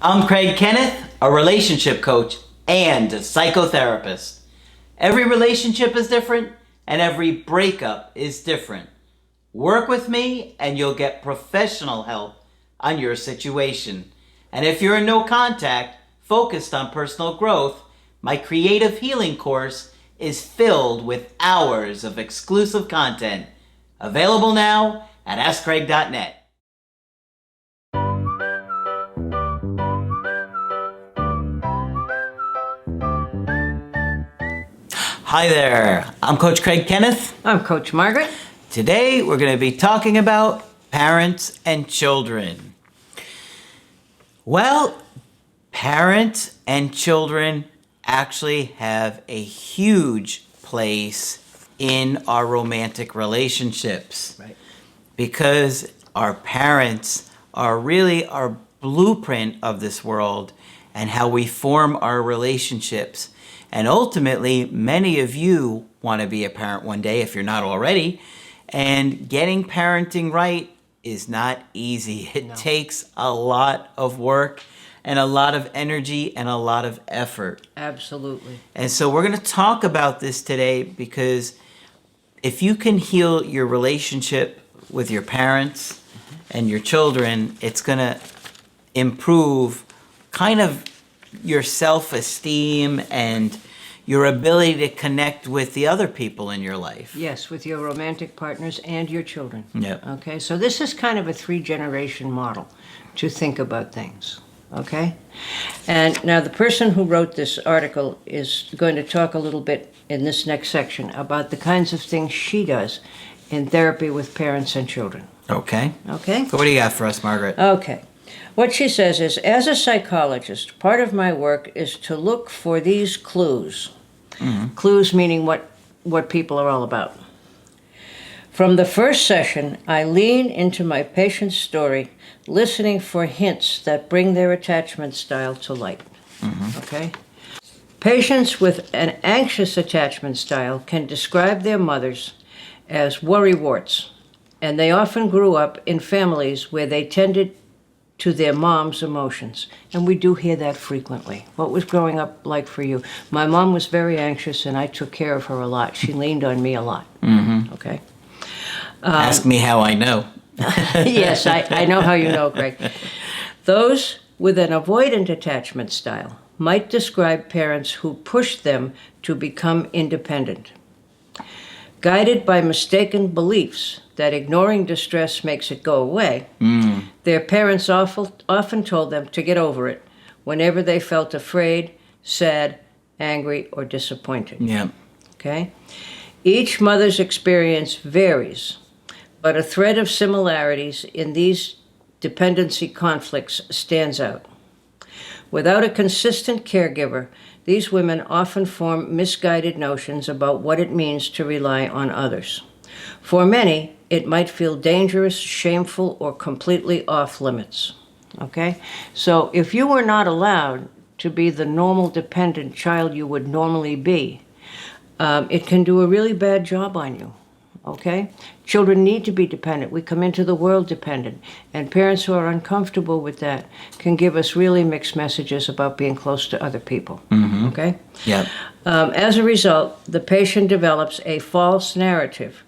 I'm Craig Kenneth, a relationship coach and a psychotherapist. Every relationship is different and every breakup is different. Work with me and you'll get professional help on your situation. And if you're in no contact, focused on personal growth, my creative healing course is filled with hours of exclusive content. Available now at AskCraig.net. Hi there, I'm Coach Craig Kenneth. I'm Coach Margaret. Today we're going to be talking about parents and children. Well, parents and children actually have a huge place in our romantic relationships. Right. Because our parents are really our blueprint of this world and how we form our relationships. And ultimately, many of you want to be a parent one day if you're not already. And getting parenting right is not easy. It takes a lot of work and a lot of energy and a lot of effort. Absolutely. And so we're going to talk about this today because if you can heal your relationship with your parents and your children, it's going to improve kind of your self-esteem and your ability to connect with the other people in your life. Yes, with your romantic partners and your children. Yeah. Okay, so this is kind of a 3-generation model to think about things. Okay? And now the person who wrote this article is going to talk a little bit in this next section about the kinds of things she does in therapy with parents and children. Okay. Okay? So what do you got for us, Margaret? Okay. What she says is, as a psychologist, part of my work is to look for these clues. Mm-hmm. Clues meaning what people are all about. From the first session, I lean into my patient's story, listening for hints that bring their attachment style to light. Mm-hmm. Okay? Patients with an anxious attachment style can describe their mothers as worrywarts, and they often grew up in families where they tended to their mom's emotions. And we do hear that frequently. What was growing up like for you? My mom was very anxious and I took care of her a lot. She leaned on me a lot. Mm-hmm. Okay? Ask me how I know. Yes, I know how you know, Greg. Those with an avoidant attachment style might describe parents who push them to become independent. Guided by mistaken beliefs that ignoring distress makes it go away, their parents often told them to get over it whenever they felt afraid, sad, angry, or disappointed. Yeah. Okay? Each mother's experience varies, but a thread of similarities in these dependency conflicts stands out. Without a consistent caregiver, these women often form misguided notions about what it means to rely on others. For many, it might feel dangerous, shameful, or completely off limits. Okay? So if you were not allowed to be the normal dependent child you would normally be, it can do a really bad job on you. Okay? Children need to be dependent. We come into the world dependent. And parents who are uncomfortable with that can give us really mixed messages about being close to other people. Mm-hmm. Okay? Yeah. As a result, the patient develops a false narrative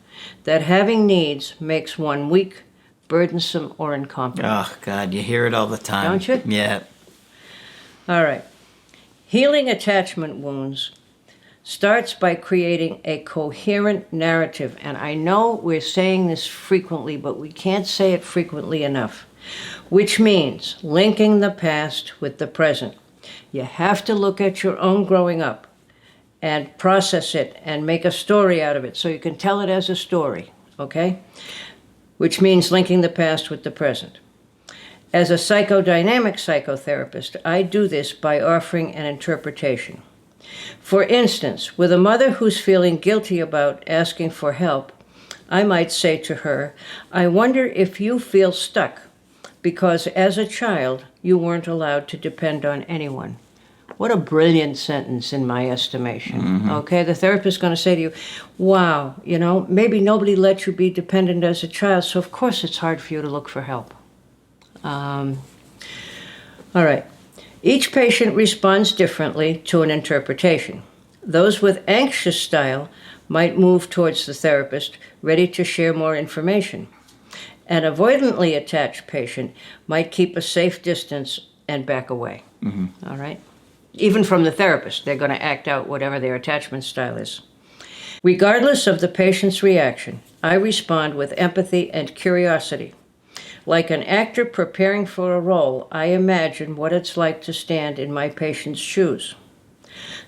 that having needs makes one weak, burdensome, or incompetent. Oh, God, you hear it all the time. Don't you? Yeah. All right. Healing attachment wounds starts by creating a coherent narrative. And I know we're saying this frequently, but we can't say it frequently enough, which means linking the past with the present. You have to look at your own growing up and process it and make a story out of it so you can tell it as a story, okay? Which means linking the past with the present. As a psychodynamic psychotherapist, I do this by offering an interpretation. For instance, with a mother who's feeling guilty about asking for help, I might say to her, I wonder if you feel stuck because as a child, you weren't allowed to depend on anyone. What a brilliant sentence in my estimation. Mm-hmm. Okay, the therapist is going to say to you, wow, maybe nobody let you be dependent as a child, so of course it's hard for you to look for help. All right. Each patient responds differently to an interpretation. Those with anxious style might move towards the therapist, ready to share more information. An avoidantly attached patient might keep a safe distance and back away. All right? Even from the therapist, they're going to act out whatever their attachment style is. Regardless of the patient's reaction, I respond with empathy and curiosity. Like an actor preparing for a role, I imagine what it's like to stand in my patient's shoes.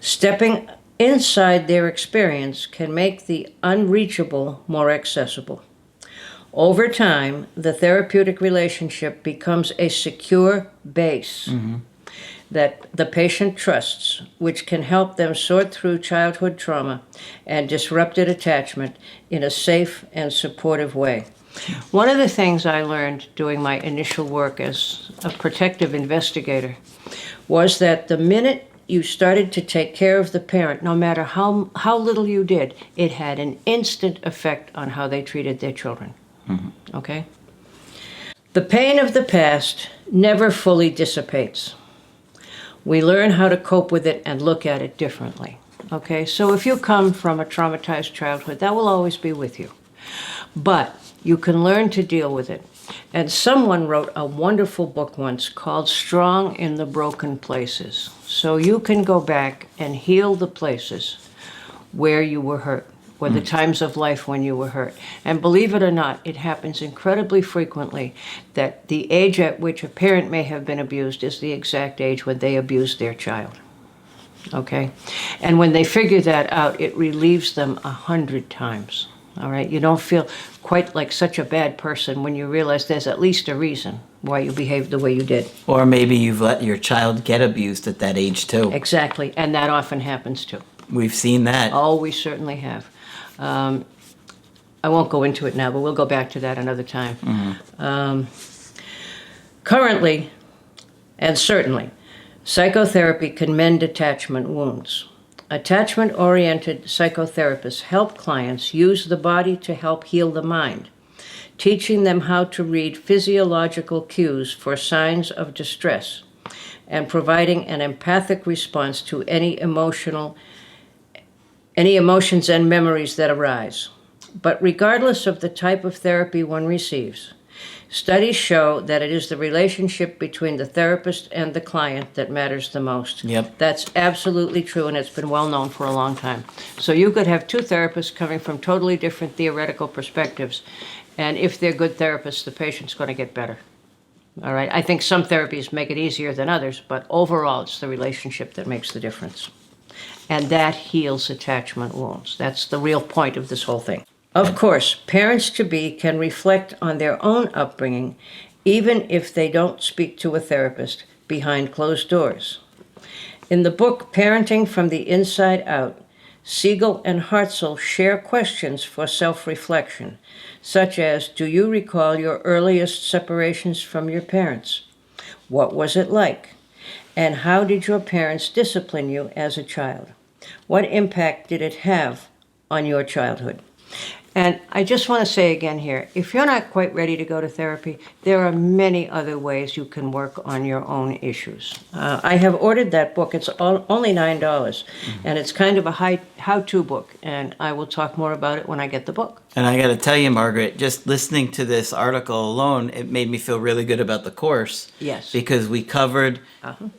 Stepping inside their experience can make the unreachable more accessible. Over time, the therapeutic relationship becomes a secure base that the patient trusts, which can help them sort through childhood trauma and disrupted attachment in a safe and supportive way. One of the things I learned doing my initial work as a protective investigator was that the minute you started to take care of the parent, no matter how little you did, it had an instant effect on how they treated their children. Okay? The pain of the past never fully dissipates. We learn how to cope with it and look at it differently. Okay? So if you come from a traumatized childhood, that will always be with you. But you can learn to deal with it. And someone wrote a wonderful book once called Strong in the Broken Places. So you can go back and heal the places where you were hurt, or the times of life when you were hurt. And believe it or not, it happens incredibly frequently that the age at which a parent may have been abused is the exact age when they abused their child. Okay? And when they figure that out, it relieves them 100 times. All right? You don't feel quite like such a bad person when you realize there's at least a reason why you behaved the way you did. Or maybe you've let your child get abused at that age too. Exactly, and that often happens too. We've seen that. Oh, we certainly have. I won't go into it now, but we'll go back to that another time. Currently, and certainly, psychotherapy can mend attachment wounds. Attachment-oriented psychotherapists help clients use the body to help heal the mind, teaching them how to read physiological cues for signs of distress, and providing an empathic response to any emotions and memories that arise. But regardless of the type of therapy one receives, studies show that it is the relationship between the therapist and the client that matters the most. Yep. That's absolutely true, and it's been well known for a long time. So you could have two therapists coming from totally different theoretical perspectives, and if they're good therapists, the patient's going to get better. All right? I think some therapies make it easier than others, but overall, it's the relationship that makes the difference. And that heals attachment wounds. That's the real point of this whole thing. Of course, parents-to-be can reflect on their own upbringing, even if they don't speak to a therapist behind closed doors. In the book Parenting from the Inside Out, Siegel and Hartzell share questions for self-reflection, such as, do you recall your earliest separations from your parents? What was it like? And how did your parents discipline you as a child? What impact did it have on your childhood? And I just want to say again here, if you're not quite ready to go to therapy, there are many other ways you can work on your own issues. I have ordered that book. It's only $9, and it's kind of a how-to book, and I will talk more about it when I get the book. And I got to tell you, Margaret, just listening to this article alone, it made me feel really good about the course. Yes. Because we covered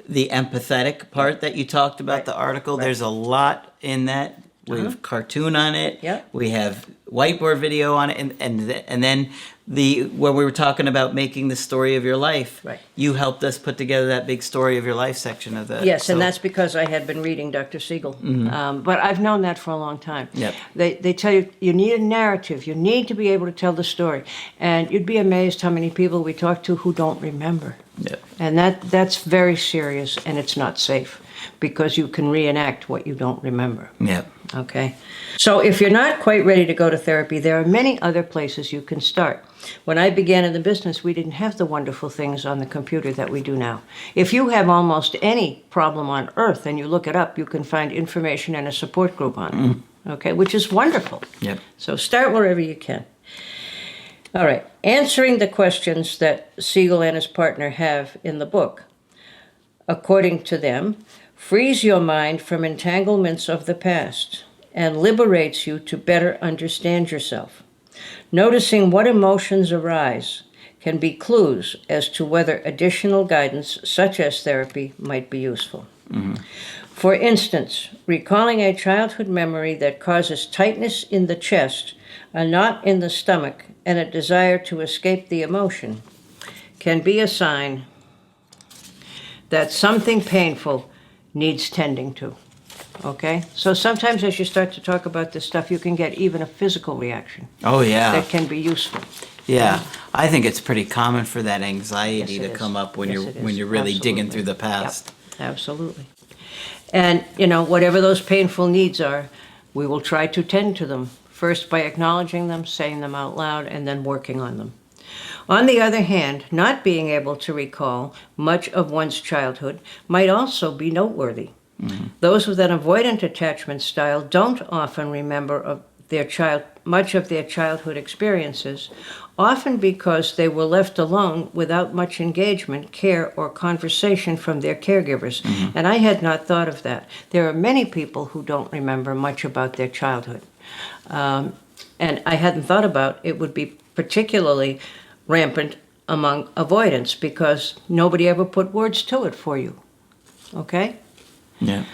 the empathetic part that you talked about, the article. There's a lot in that. We have cartoon on it. Yep. We have whiteboard video on it, and then when we were talking about making the story of your life, you helped us put together that big story of your life section of that. Yes, and that's because I had been reading Dr. Siegel. But I've known that for a long time. Yep. They tell you, you need a narrative. You need to be able to tell the story. And you'd be amazed how many people we talk to who don't remember. Yep. And that's very serious, and it's not safe, because you can reenact what you don't remember. Yep. Okay? So if you're not quite ready to go to therapy, there are many other places you can start. When I began in the business, we didn't have the wonderful things on the computer that we do now. If you have almost any problem on earth and you look it up, you can find information and a support group on it. Okay? Which is wonderful. Yep. So start wherever you can. All right. Answering the questions that Siegel and his partner have in the book. according to them, frees your mind from entanglements of the past and liberates you to better understand yourself. Noticing what emotions arise can be clues as to whether additional guidance, such as therapy, might be useful. Mm-hmm. For instance, recalling a childhood memory that causes tightness in the chest, a knot in the stomach, and a desire to escape the emotion can be a sign that something painful needs tending to. Okay? So sometimes as you start to talk about this stuff, you can get even a physical reaction. Oh, yeah. That can be useful. Yeah. I think it's pretty common for that anxiety Yes, to come up when Yes, you're really digging Absolutely. through the past. Yep. Absolutely. And, whatever those painful needs are, we will try to tend to them, first by acknowledging them, saying them out loud, and then working on them. On the other hand, not being able to recall much of one's childhood might also be noteworthy. Mm-hmm. Those with an avoidant attachment style don't often remember much of their childhood experiences, often because they were left alone without much engagement, care, or conversation from their caregivers. Mm-hmm. And I had not thought of that. There are many people who don't remember much about their childhood. And I hadn't thought about it would be particularly rampant among avoidants because nobody ever put words to it for you. Okay? Yeah.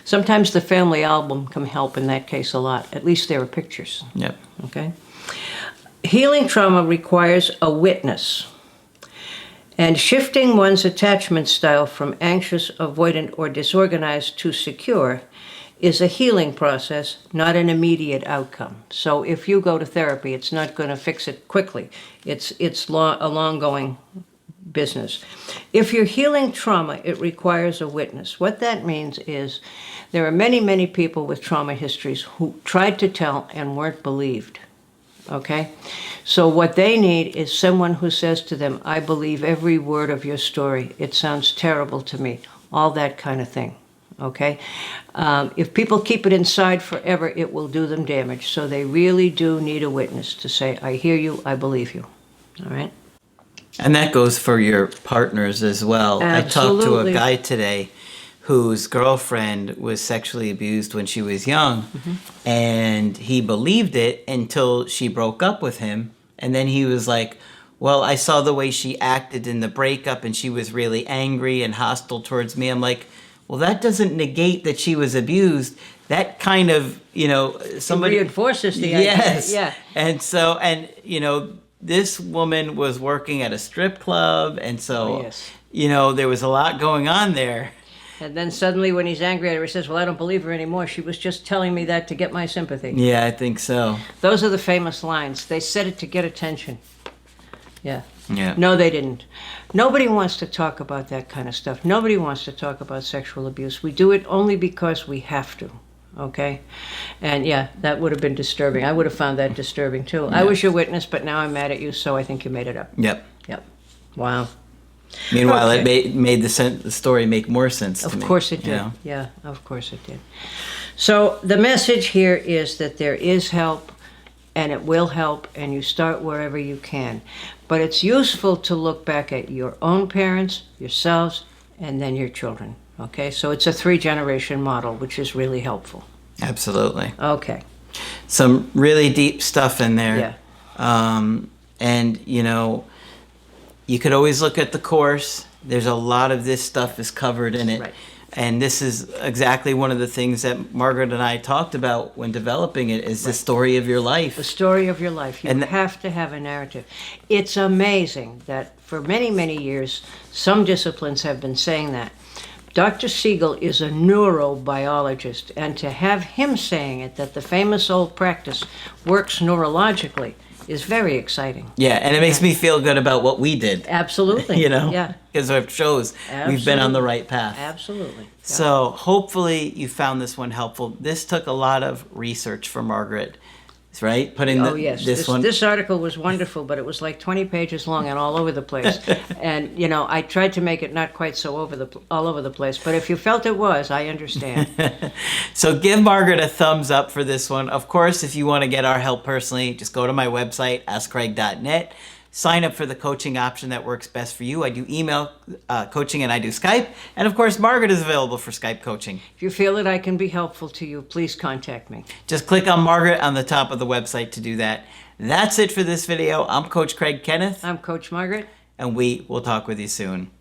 Sometimes the family album can help in that case a lot. At least there are pictures. Yep. Okay? Healing trauma requires a witness. And shifting one's attachment style from anxious, avoidant, or disorganized to secure is a healing process, not an immediate outcome. So if you go to therapy, it's not going to fix it quickly. It's a long-going business. If you're healing trauma, it requires a witness. What that means is there are many, many people with trauma histories who tried to tell and weren't believed. Okay? So what they need is someone who says to them, I believe every word of your story. It sounds terrible to me. All that kind of thing. Okay? If people keep it inside forever, it will do them damage. So they really do need a witness to say, I hear you, I believe you. All right? And that goes for your partners as well. Absolutely. I talked to a guy today whose girlfriend was sexually abused when she was young, mm-hmm. and he believed it until she broke up with him. And then he was like, well, I saw the way she acted in the breakup and she was really angry and hostile towards me. I'm like, well, that doesn't negate that she was abused. That kind of, somebody it reinforces the idea. Yes. Yeah. And so, this woman was working at a strip club, and so, there was a lot going on there. And then suddenly when he's angry at her, he says, well, I don't believe her anymore. She was just telling me that to get my sympathy. Yeah, I think so. Those are the famous lines. They said it to get attention. Yeah. Yeah. No, they didn't. Nobody wants to talk about that kind of stuff. Nobody wants to talk about sexual abuse. We do it only because we have to. Okay? And yeah, that would have been disturbing. I would have found that disturbing too. Yeah. I was your witness, but now I'm mad at you, so I think you made it up. Yep. Wow. Meanwhile, it made the story make more sense to me. Of course it did. Yeah, of course it did. So the message here is that there is help, and it will help, and you start wherever you can. But it's useful to look back at your own parents, yourselves, and then your children. Okay, so it's a 3-generation model, which is really helpful. Absolutely. Okay. Some really deep stuff in there. Yeah. And, you could always look at the course. There's a lot of this stuff is covered in it. Right. And this is exactly one of the things that Margaret and I talked about when developing it is the story of your life. The story of your life. You have to have a narrative. It's amazing that for many, many years, some disciplines have been saying that. Dr. Siegel is a neurobiologist, and to have him saying it, that the famous old practice works neurologically, is very exciting. Yeah, and it makes me feel good about what we did. Absolutely. Yeah. Because it shows we've been on the right path. Absolutely. Yeah. So hopefully you found this one helpful. This took a lot of research for Margaret, right? This article was wonderful, but it was like 20 pages long and all over the place. And, I tried to make it not quite so all over the place. But if you felt it was, I understand. So give Margaret a thumbs up for this one. Of course, if you want to get our help personally, just go to my website, askcraig.net. sign up for the coaching option that works best for you. I do email coaching and I do Skype. And of course, Margaret is available for Skype coaching. If you feel that I can be helpful to you, please contact me. Just click on Margaret on the top of the website to do that. That's it for this video. I'm Coach Craig Kenneth. I'm Coach Margaret. And we will talk with you soon.